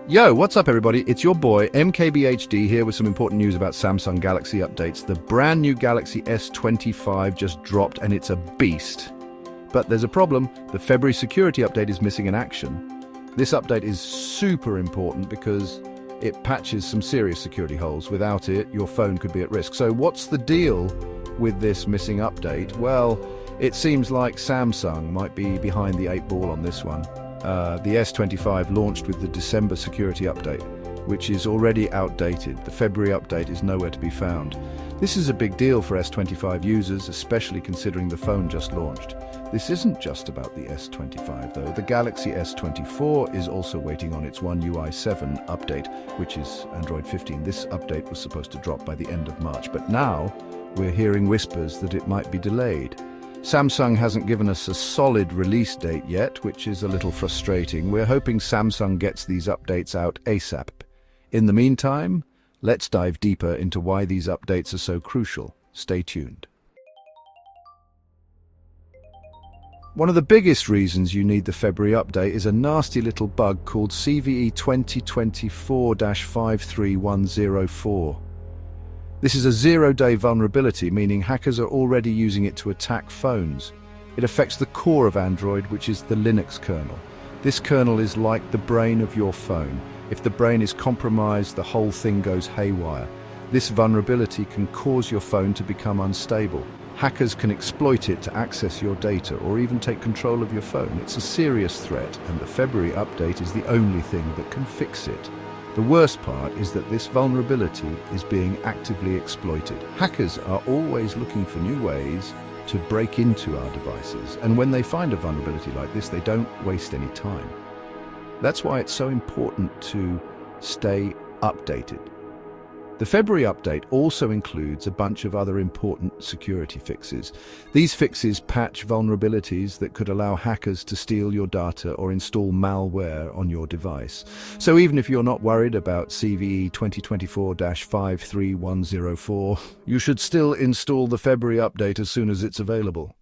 Yo, what's up everybody? It's your boy MKBHD here with some important news about Samsung Galaxy updates. The brand new Galaxy S25 just dropped and it's a beast. But there's a problem. The February security update is missing in action. This update is super important because it patches some serious security holes. Without it, your phone could be at risk. So what's the deal with this missing update? Well, it seems like Samsung might be behind the 8 ball on this one. The S25 launched with the December security update, which is already outdated. The February update is nowhere to be found. This is a big deal for S25 users, especially considering the phone just launched. This isn't just about the S25 though. The Galaxy S24 is also waiting on its One UI 7 update, which is Android 15. This update was supposed to drop by the end of March, but now we're hearing whispers that it might be delayed. Samsung hasn't given us a solid release date yet, which is a little frustrating. We're hoping Samsung gets these updates out ASAP. In the meantime, let's dive deeper into why these updates are so crucial. Stay tuned. One of the biggest reasons you need the February update is a nasty little bug called CVE 2024-53104. This is a zero-day vulnerability, meaning hackers are already using it to attack phones. It affects the core of Android, which is the Linux kernel. This kernel is like the brain of your phone. If the brain is compromised, the whole thing goes haywire. This vulnerability can cause your phone to become unstable. Hackers can exploit it to access your data or even take control of your phone. It's a serious threat, and the February update is the only thing that can fix it. The worst part is that this vulnerability is being actively exploited. Hackers are always looking for new ways to break into our devices, and when they find a vulnerability like this, they don't waste any time. That's why it's so important to stay updated. The February update also includes a bunch of other important security fixes. These fixes patch vulnerabilities that could allow hackers to steal your data or install malware on your device. So even if you're not worried about CVE 2024-53104, you should still install the February update as soon as it's available.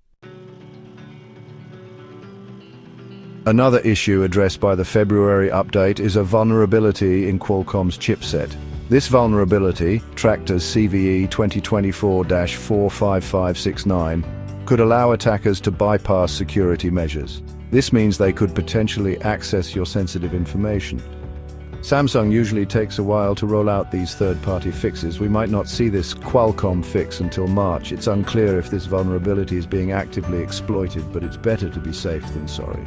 Another issue addressed by the February update is a vulnerability in Qualcomm's chipset. This vulnerability, tracked as CVE 2024-45569, could allow attackers to bypass security measures. This means they could potentially access your sensitive information. Samsung usually takes a while to roll out these third-party fixes. We might not see this Qualcomm fix until March. It's unclear if this vulnerability is being actively exploited, but it's better to be safe than sorry.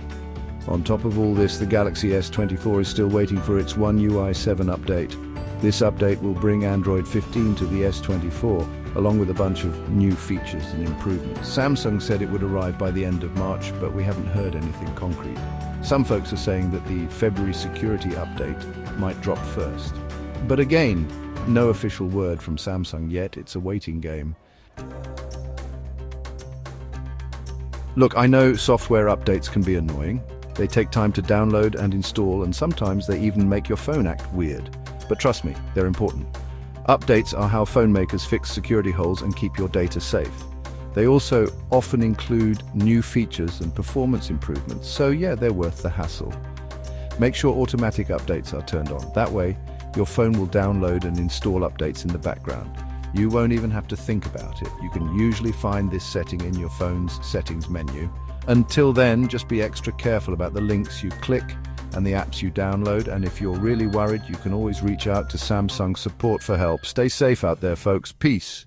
On top of all this, the Galaxy S24 is still waiting for its One UI 7 update. This update will bring Android 15 to the S24, along with a bunch of new features and improvements. Samsung said it would arrive by the end of March, but we haven't heard anything concrete. Some folks are saying that the February security update might drop first. But again, no official word from Samsung yet. It's a waiting game. Look, I know software updates can be annoying. They take time to download and install, and sometimes they even make your phone act weird. But trust me, they're important. Updates are how phone makers fix security holes and keep your data safe. They also often include new features and performance improvements, so yeah, they're worth the hassle. Make sure automatic updates are turned on. That way, your phone will download and install updates in the background. You won't even have to think about it. You can usually find this setting in your phone's settings menu. Until then, just be extra careful about the links you click and the apps you download, and if you're really worried, you can always reach out to Samsung support for help. Stay safe out there, folks. Peace.